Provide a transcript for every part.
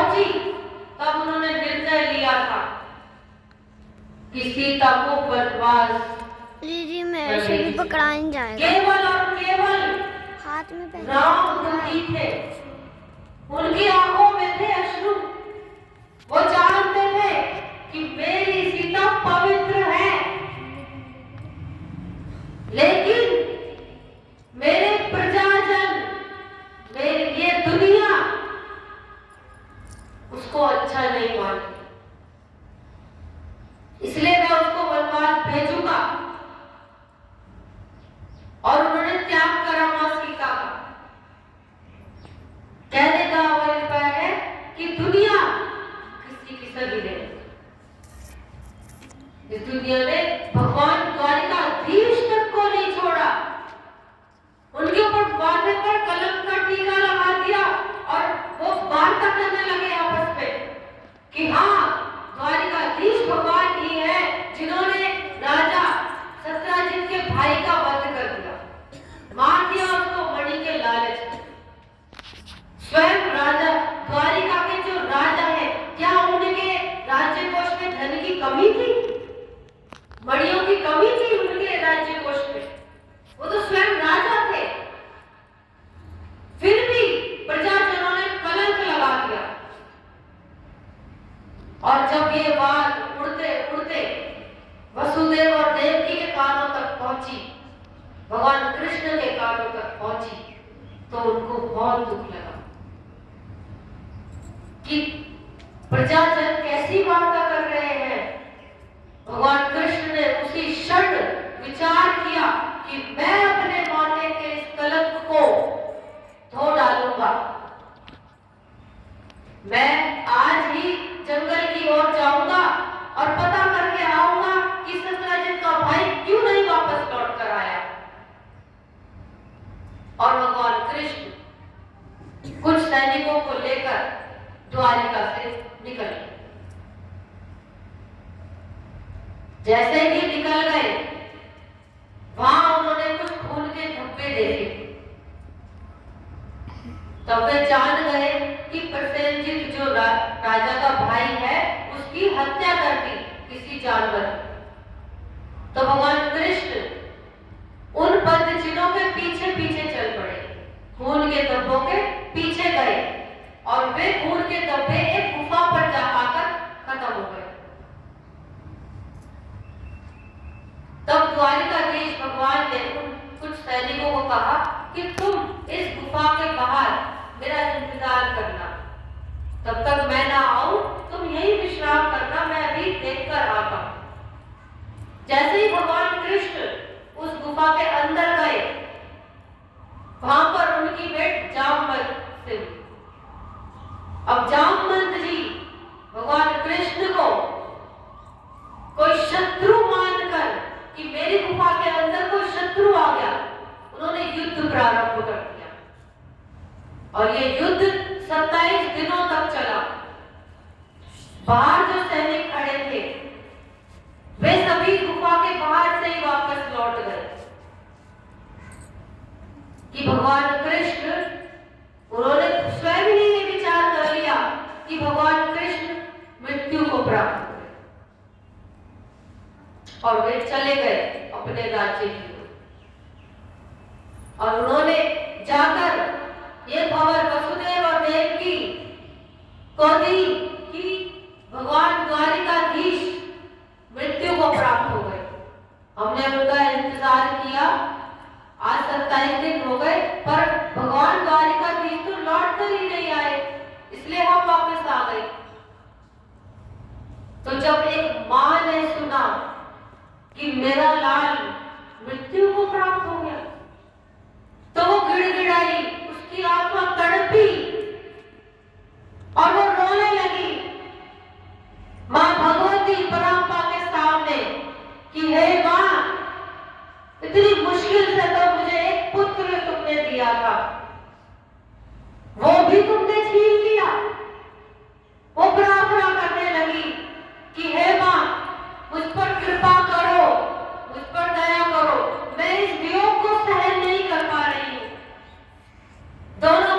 पहुंची तब उन्होंने निर्णय लिया था कि सीता को वनवास दीदी मेरे से भी पकड़ा नहीं जाएगा। केवल और केवल हाथ में पहन राम दुखी थे, उनकी आंखों में थे अश्रु। वो जानते थे कि मेरी सीता पवित्र है, लेकिन मेरे प्रजाजन, मेरी ये दुनिया उसको अच्छा नहीं मानती, इसलिए मैं उसको वनवास भेजूंगा। और उन्होंने त्याग करा मां सीता का। कहने का अभिप्राय है कि दुनिया किसी की सगी नहीं, इस दुनिया ने भगवान द्वारिकाधीश तक को नहीं छोड़ा, उनके ऊपर बांध कर कलम का टीका लगा दिया और वो वार्ता करने लगे आपस में कि हाँ, द्वारिकाधीश भगवान ही है जिन्होंने राजा सत्यजित के भाई का वध कर दिया, मार दिया उसको मणि के लालच में। स्वयं राजा द्वारिका के जो राजा है, क्या उनके राज्य कोष में धन की कमी थी? मणियों की कमी थी उनके राज्य कोष में? वो तो स्वयं राजा थे, फिर भी प्रजाजनों ने कलंक लगा दिया। और जब ये बात उड़ते उड़ते वसुदेव और देवकी के कानों तक पहुंची, भगवान कृष्ण के कानों तक पहुंची, तो उनको बहुत दुख लगा कि प्रजाजन कैसी वार्ता कर रहे हैं। भगवान कृष्ण ने उसी क्षण विचार किया कि मैं अपने माथे के इस कलंक को धो डालूंगा। मैं आज ही जंगल की ओर जाऊंगा और पता करके आऊंगा कि सत्यजित का भाई क्यों नहीं वापस लौट कर आया। और भगवान कृष्ण कुछ सैनिकों को लेकर द्वारिका से निकल गए। जैसे ही निकल गए, वहां उन्होंने कुछ खून के धब्बे देखे, तब वे जान गए कि प्रसेनजित जो राजा का भाई है, उसकी हत्या कर दी किसी जानवर। तो भगवान कृष्ण उन पदचिन्हों के पीछे पीछे चल पड़े, खून के धब्बों के पीछे गए और वे खून के धब्बे एक गुफा पर जा आकर खत्म हो गए। तब द्वारिकाधीश भगवान ने उन कुछ सैनिकों को कहा कि तुम इस गुफा के बाहर मेरा इंतजार करना, तब तक मैं ना आऊं, तुम यही विश्राम करना, मैं अभी देखकर आता हूं। जैसे ही भगवान कृष्ण उस गुफा के अंदर गए, वहां पर उनकी भेंट जामवंत से हुई। अब जामवंत जी भगवान कृष्ण को कोई शत्रु मानकर कि मेरी गुफा के अंदर कोई शत्रु आ गया, उन्होंने युद्ध प्रारंभ कर दिया। और ये युद्ध 27 दिनों तक चला। बाहर जो सैनिक खड़े थे, वे सभी गुफा के बाहर से ही वापस लौट गए कि भगवान कृष्ण, उन्होंने स्वयं ही ये विचार कर लिया कि भगवान कृष्ण मृत्यु को प्राप्त हुए और वे चले गए अपने राज्य की ओर। और उन्होंने जाकर ये खबर वसुदेव और देवकी को दी कि भगवान द्वारिकाधीश मृत्यु को प्राप्त हो गए। हमने उनका इंतजार किया, आज 27 दिन हो गए, पर भगवान द्वारिकाधीश तो लौट कर ही नहीं आए, इसलिए हम वापस आ गए। तो जब एक मां ने सुना कि मेरा लाल मृत्यु को प्राप्त हो गया, तो वो गिड़गिड़ाई, उसकी आत्मा तड़पी और वो रोने लगी मां भगवती परांबा के सामने कि हे मां, इतनी मुश्किल से तो मुझे एक पुत्र तुमने दिया था, वो भी तुमने छीन लिया। वो प्रार्थना करने लगी कि हे मां, मुझ पर कृपा करो, मुझ पर दया करो, मैं इस वियोग को सहन नहीं कर पा रही हूं। दोनों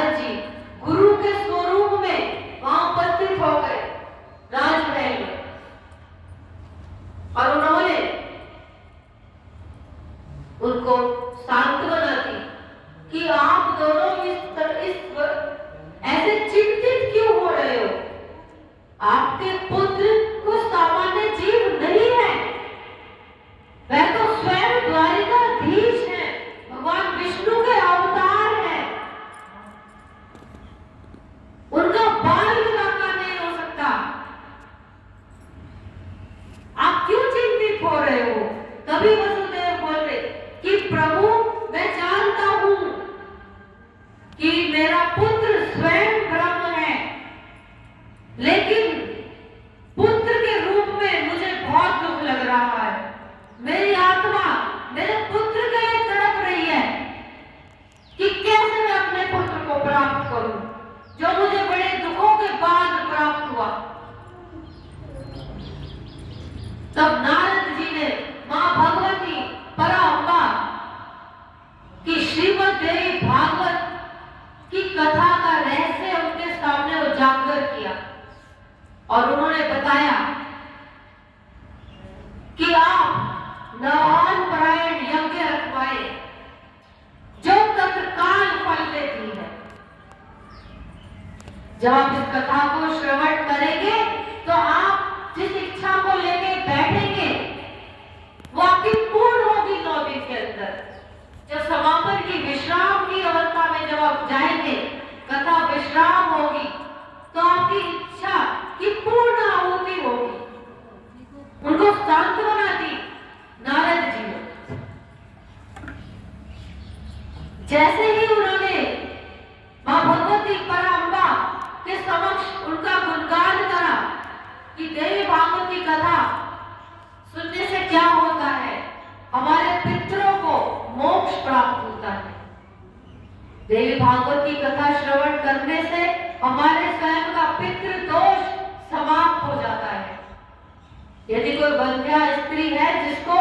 नारद जी गुरु के स्वरूप में वहां उपस्थित हो गए राजमहल में, और उन्होंने उनको सांत्वना दी कि आप दोनों ऐसे चिंतित क्यों हो रहे हो? आपके पुत्र को सामान्य जीव नहीं है, वह तो स्वयं द्वारिकाधीश है, भगवान विष्णु के अवतार है, उनका बाल विवाह नहीं हो सकता। आप क्यों चिंतित हो रहे हो? तभी वसुदेव बोल रहे कि प्रभु मैं जानता हूं कि मेरा पुत्र स्वयं ब्रह्म है, लेकिन पुत्र के रूप में मुझे बहुत दुख लग रहा है। मेरी आत्मा मेरे पुत्र के लिए तड़प रही है कि कैसे मैं अपने पुत्र को प्राप्त करूं, जो मुझे बड़े दुखों के बाद प्राप्त हुआ। तब नारद जी ने मां भगवती परांबा की श्रीमद् देवी भागवत की कथा का रहस्य उनके सामने उजागर किया और उन्होंने बताया कि आप नवान परायण यज्ञ रखवाए जो तत्काल फल देती है। जब आप इस कथा को श्रवण करेंगे तो आप जिस इच्छा को लेके बैठेंगे वो आपकी पूर्ण होगी 9 दिन के अंदर। जब समापन की विश्राम की अवस्था में जब आप जाएंगे, कथा विश्राम होगी, तो आपकी इच्छा की पूर्ण आहुति होगी। उनको सांत्वना दी नारद जी ने। जैसे ही उन्होंने मां भगवती परांबा के समक्ष उनका गुणगान करा कि देवी भागवत की कथा सुनने से क्या होता है, हमारे पितरों को मोक्ष प्राप्त होता है। देवी भागवत की कथा श्रवण करने से हमारे स्वयं का पितृ दोष समाप्त हो जाता है। यदि कोई बंध्या स्त्री है जिसको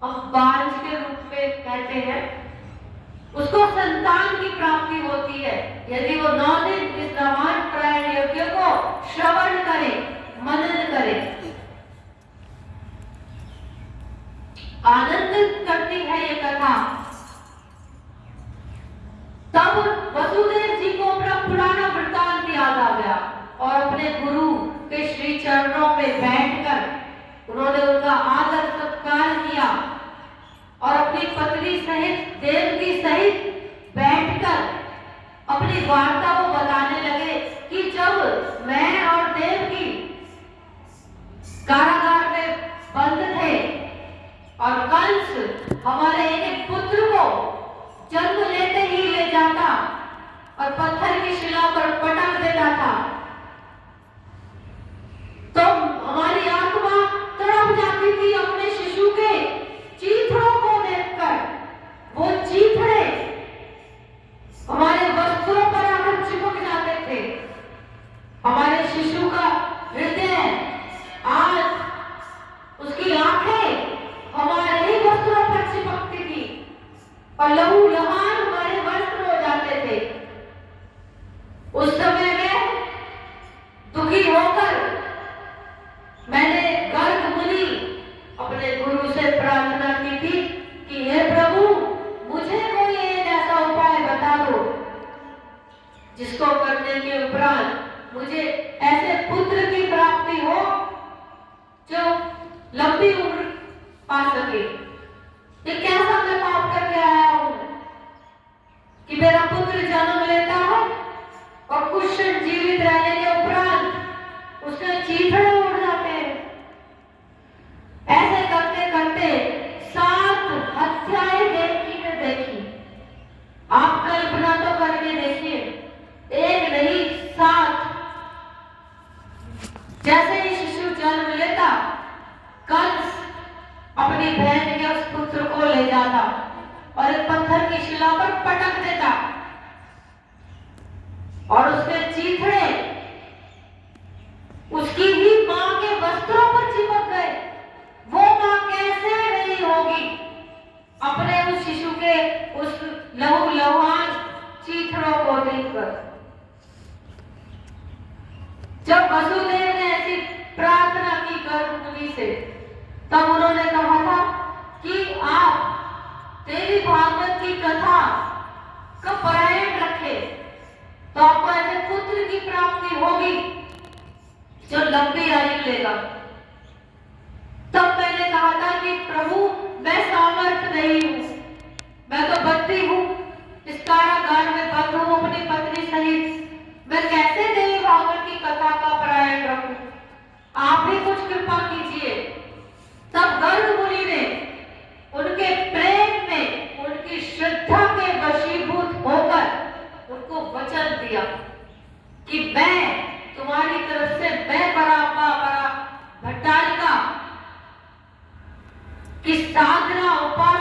हम बांझ के रूप में कहते हैं, उसको संतान की प्राप्ति होती है यदि वो 9 दिन इस नवान परायण यज्ञ को श्रवण करे, मनन करे। आनंदित करती है ये कथा। तब वसुदेव जी को अपना पुराना वृत्तांत याद आ गया और अपने गुरु के श्री चरणों में बैठकर उन्होंने उनका आदर सत्कार किया और अपनी पत्नी सहित देवकी सहित बैठकर अपनी वार्ता को बताने लगे कि जब मैं और देवकी कारागार में बंद थे और कंस हमारे एक पुत्र को जन्म लेते ही ले जाता और पत्थर की शिला पर पटक देता था, तो हमारी आत्मा तड़प जाती थी अपने शिशु के चीथड़ों को देखकर। वो चीथड़े हमारे वस्त्रों पर आकर चिपक जाते थे। हमारे शिशु का हृदय, आंख, उसकी आंखें हमारे ही वस्त्रों पर चिपकती थी और लहू लहान हमारे वस्त्र हो जाते थे। उस समय में दुखी होकर मैंने गर्ग मुनि अपने गुरु से प्रार्थना की थी कि हे प्रभु, मुझे कोई एक ऐसा उपाय बता दो जिसको करने के उपरांत मुझे ऐसे पुत्र की प्राप्ति हो जो लंबी उम्र पा सके। ये कैसा मैं पाप करके आया हूं कि मेरा पुत्र जन्म लेता है और कुछ क्षण जीवित रहने के उपरांत उसके चीथड़े उड़ जाते हैं। ऐसे करते करते 7 हत्याएं देवकी ने देखी। आप कल्पना तो करके देखिए, एक नहीं 7। जैसे ही शिशु जन्म लेता, कंस अपनी बहन के उस पुत्र को ले जाता और एक पत्थर की शिला पर पटक देता और उसके चीथड़े उसकी ही मां के वस्त्रों पर चिपक गए। वो मां कैसे रही होगी अपने उस शिशु के उस लहू लहान चीथड़ों को नहीं कर। जब वसुदेव ने ऐसी प्रार्थना की गर्ग मुनि से, तब उन्होंने कहा था कि आप देवी भागवत की कथा का पारायण रखे तो आपको ऐसे पुत्र की प्राप्ति होगी जो लंबी आयु लेगा। तब मैंने कहा था कि प्रभु मैं सामर्थ नहीं हूं, मैं तो बंदी हूं, इस कारागार में बंद हूं अपनी पत्नी सहित, मैं कैसे देवी भागवत की कथा का पारायण रखूं, आप ही कुछ कृपा कीजिए। तब गर्ग मुनि ने उनके प्रेम में, उनकी श्रद्धा के वशीभूत होकर उनको वचन दिया कि मैं